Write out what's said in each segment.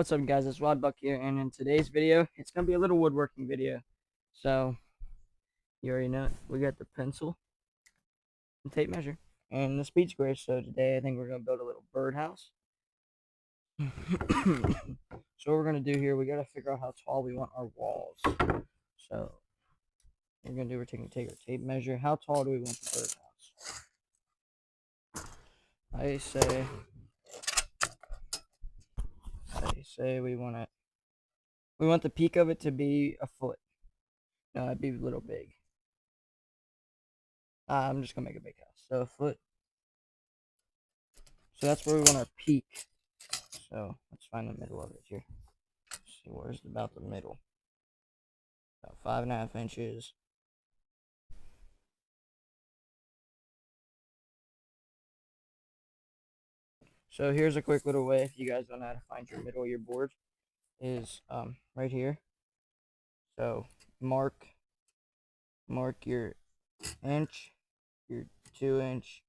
What's up, guys? It's Rodbuck here, and in today's video, it's gonna be a little woodworking video. So you already know it. We got the pencil and tape measure and the speed square. So today, I think we're gonna build a little birdhouse. So what we're gonna do here, we gotta figure out how tall we want our walls. So what we're gonna do, take our tape measure. How tall do we want the birdhouse? I say we want the peak of it to be a foot. No, that'd be a little big. I'm just gonna make a big house. So a foot. So that's where we want our peak. So let's find the middle of it here. Let's see, where's about the middle? About 5.5 inches. So here's a quick little way if you guys don't know how to find your middle of your board is right here. So mark your inch, your 2-inch,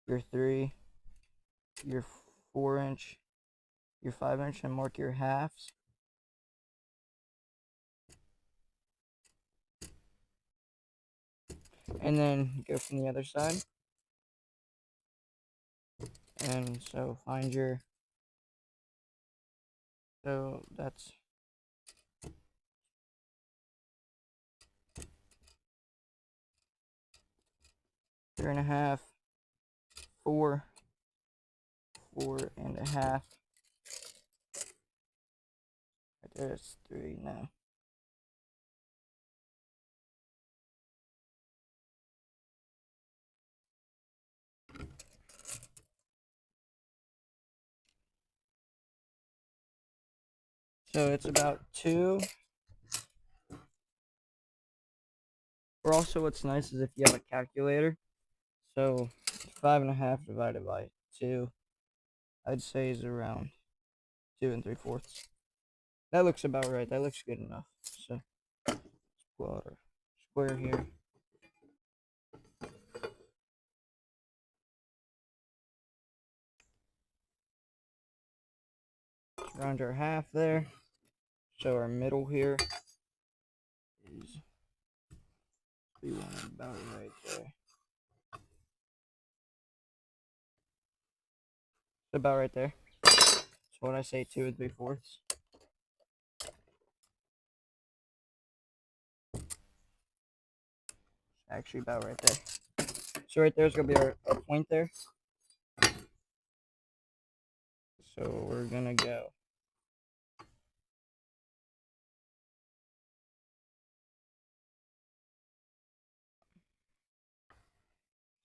your 3, your 4-inch, your 5-inch, and mark your halves. And then go from the other side. And so find your, so that's 3.5, 4, 4.5. Right there's 3 now. So it's about 2. Or also what's nice is if you have a calculator. So 5.5 divided by 2, I'd say is around 2 3/4. That looks about right. That looks good enough. So let's pull out our square here. Let's round our half there. So our middle here is, we want it about right there. About right there. So when I say 2 3/4. Actually about right there. So right there's gonna be our point there. So we're gonna go.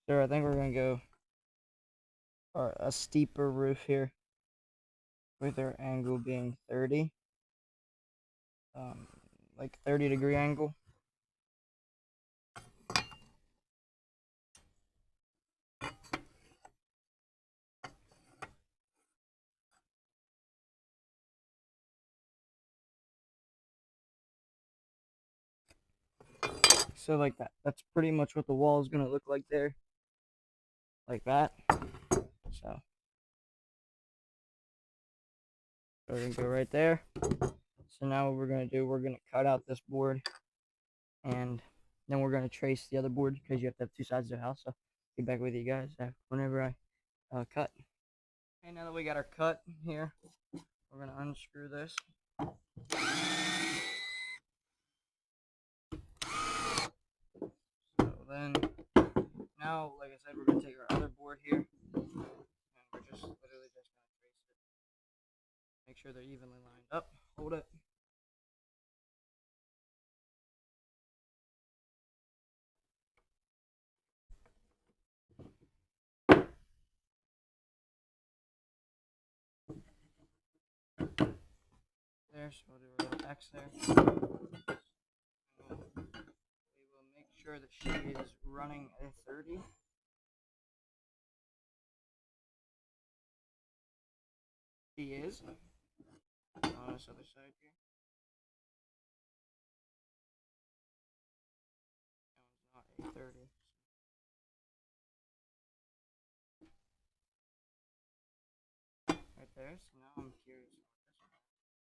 So I think we're gonna go a steeper roof here, with our angle being 30, like 30-degree angle. So like that. That's pretty much what the wall is gonna look like there, like that. So we're gonna go right there. So now what we're gonna do, we're gonna cut out this board, and then we're gonna trace the other board because you have to have 2 sides of the house. So get back with you guys whenever I cut. Okay, now that we got our cut here, we're gonna unscrew this. So then, now, like I said, we're gonna take our other board here, and we're just literally just gonna trace it. Make sure they're evenly lined up. Hold it. There, so we'll do a little X there. We will make sure that she is running at 30. She is. On this other side here. That one's not a 30. Right there. So now I'm curious about this one.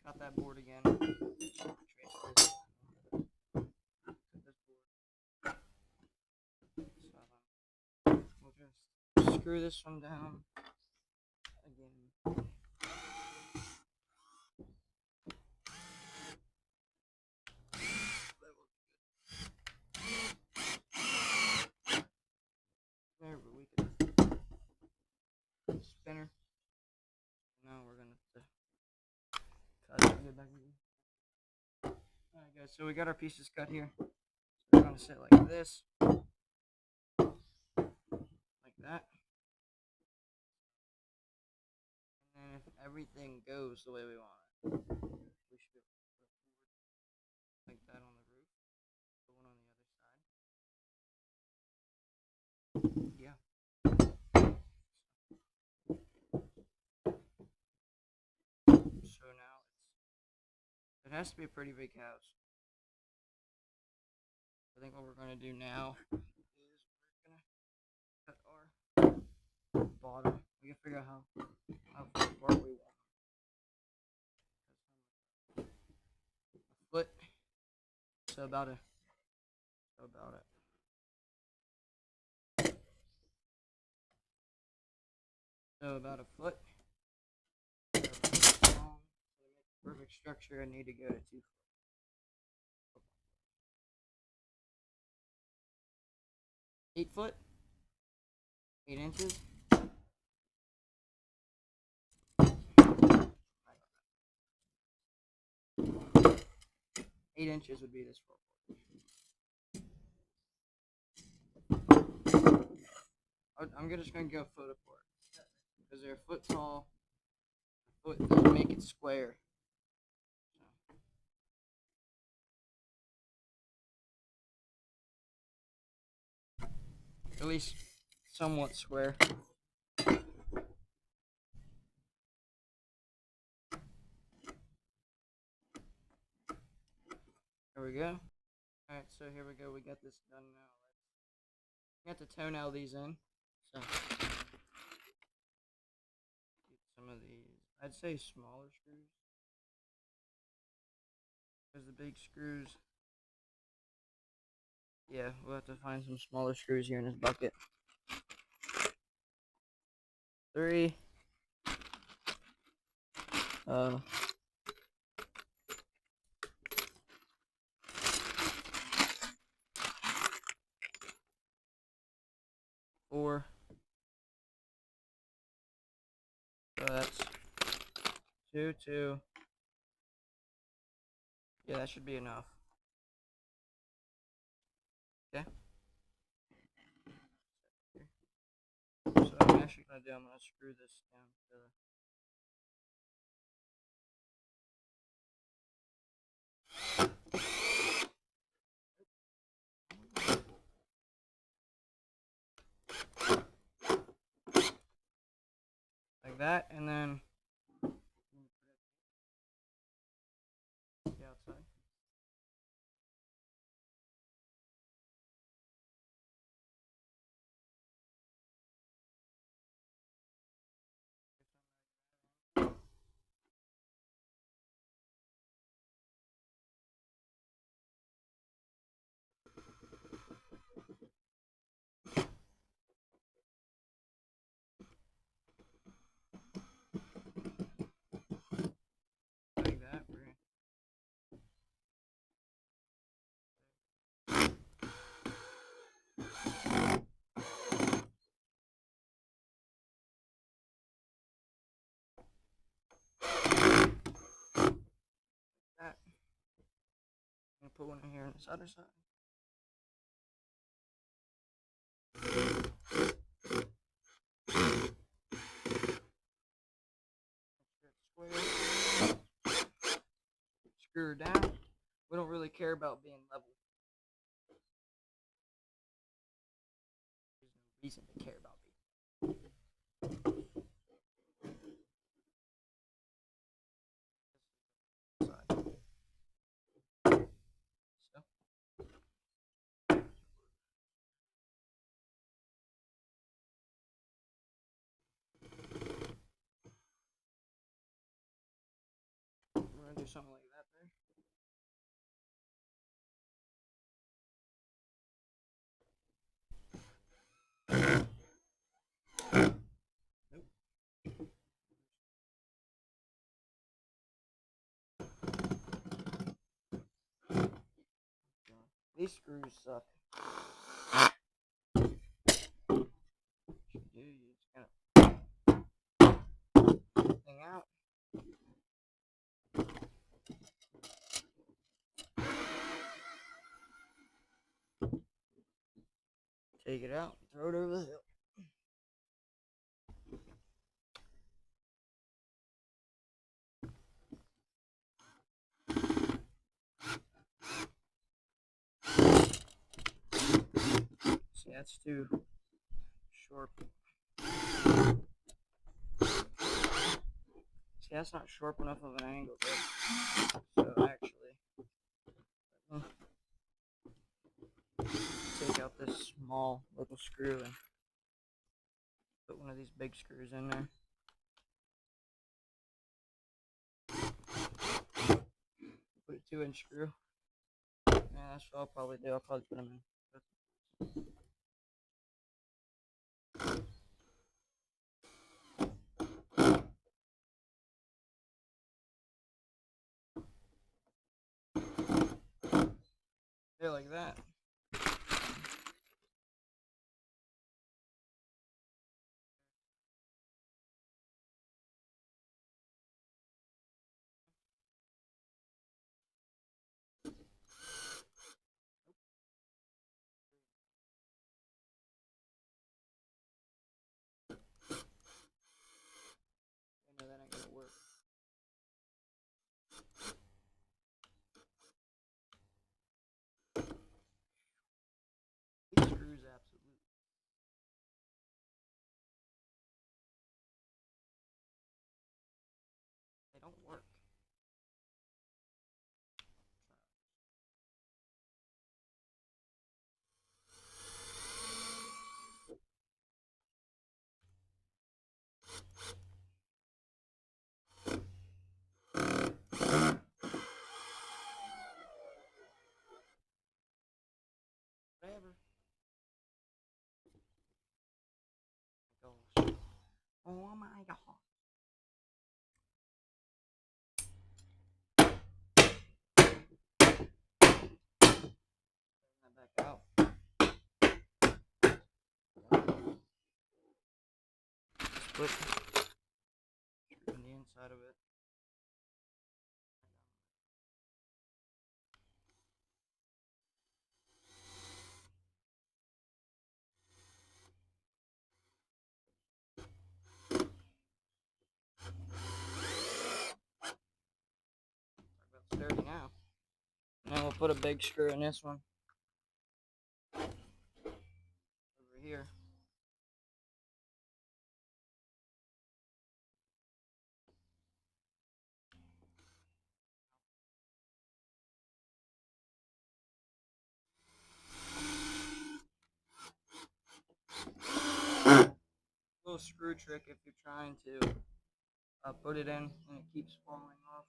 got that board again. Trace this. So, we'll just screw this one down again. There, but we can spinner. Now we're gonna cut it. Get back in. Alright guys, so we got our pieces cut here. So we're gonna sit like this. Like that. And then if everything goes the way we want it, we should be able to put a board like that on the roof. Put one on the other side. Yeah. So now it has to be a pretty big house. I think what we're gonna do now is we're gonna cut our bottom. We can figure out how far apart we want. A foot. So about it. So about a foot. Long. So to make the perfect structure, I need to go to 2 foot. 8 foot. 8 inches. 8 inches would be this floor. I'm just gonna go foot apart because they're a foot tall. A foot doesn't make it square. At least somewhat square. There we go. Alright, so here we go. We got this done now. We have to toenail these in. So, get some of these. I'd say smaller screws. Because the big screws. Yeah, we'll have to find some smaller screws here in this bucket. 3. 4. So that's 2, 2. Yeah, that should be enough. Okay. So what I'm actually gonna do, I'm gonna screw this down to like that, and then the outside. Like that. That. I'm gonna put one in here on this other side. Square. Screw her down. We don't really care about being level. There's no reason to care about being side. So. We're gonna something like that there. Nope. These screws suck. You just kind of thing out. Take it out, throw it over the hill. See, that's too short. See, that's not sharp enough of an angle there. So actually, take out this small little screw and put one of these big screws in there. Put a 2-inch screw. Yeah, that's what I'll probably do. I'll probably put them in. There, like that. I know that ain't gonna work. These screws absolutely. They don't work. Whatever. Gosh. Oh my god. Bring that back out. Split screw in the inside of it. Sturdy now. And then we'll put a big screw in this one. Over here. Little screw trick if you're trying to put it in and it keeps falling off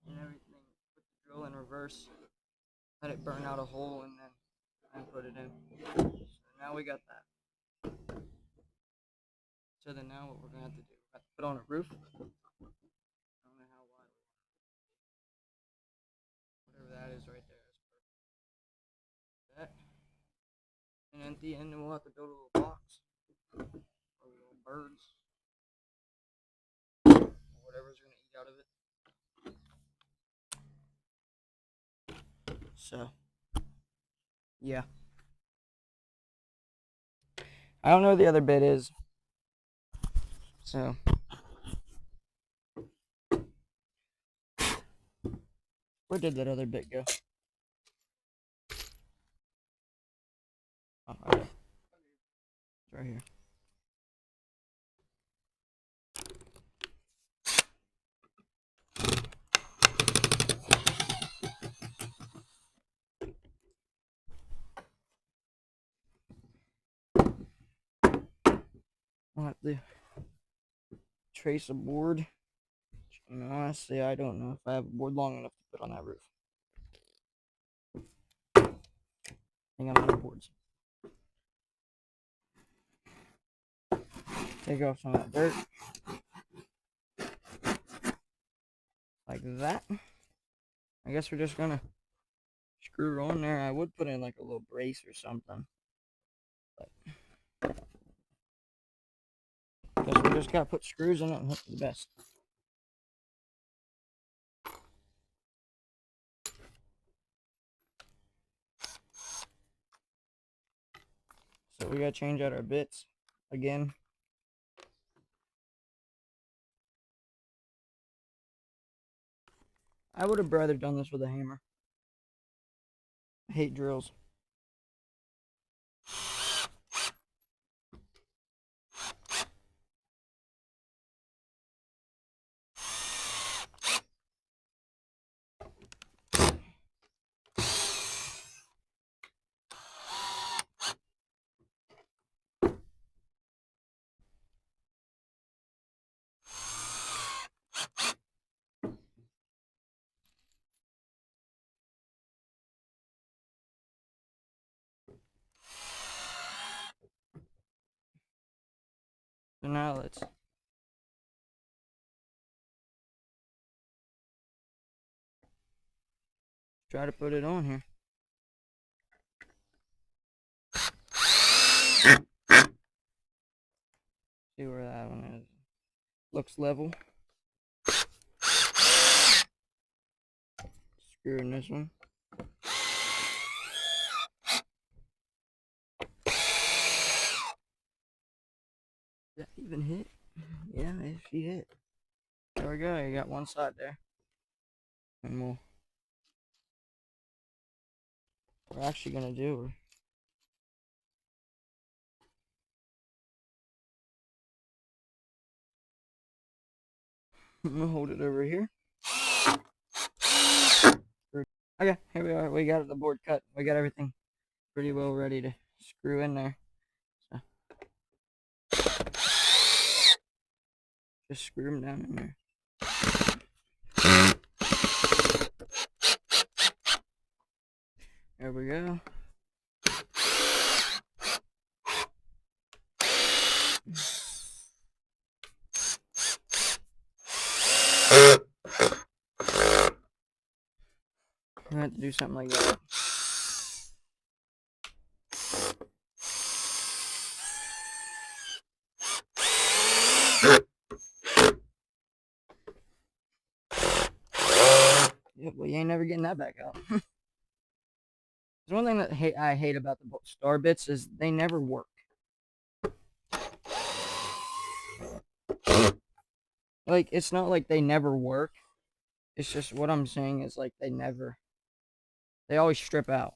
and everything. Put the drill in reverse, let it burn out a hole, and then put it in. So now we got that. So then now what we're gonna have to do, we're gonna have to put on a roof. I don't know how wide. Whatever that is right there is perfect. That. And at the end we'll have to build a little box. Or little birds. Or whatever's gonna eat out of it. So yeah. I don't know what the other bit is. So where did that other bit go? Oh, okay. It's right here. I'll have to trace a board. And honestly, I don't know if I have a board long enough to put on that roof. I think I'm out of boards. Take off some of that dirt. Like that. I guess we're just gonna screw on there. I would put in like a little brace or something. But I guess we just gotta put screws in it and hope for the best. So we gotta change out our bits again. I would have rather done this with a hammer. I hate drills. So now let's try to put it on here. See where that one is. Looks level. Screw in this one. Did that even hit? Yeah, she hit. There we go. You got one side there. And we're actually gonna do. I'm gonna hold it over here. Okay, here we are. We got the board cut. We got everything pretty well ready to screw in there. So just screw them down in there. There we go. I have to do something like that. Yep, well, you ain't never getting that back out. There's one thing that I hate about the star bits is they never work. Like, it's not like they never work. It's just what I'm saying is like they always strip out.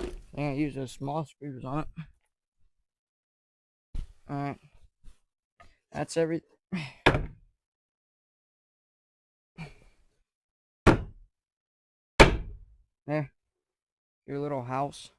I think I use those small screws on it. Alright. That's everything. There. Your little house.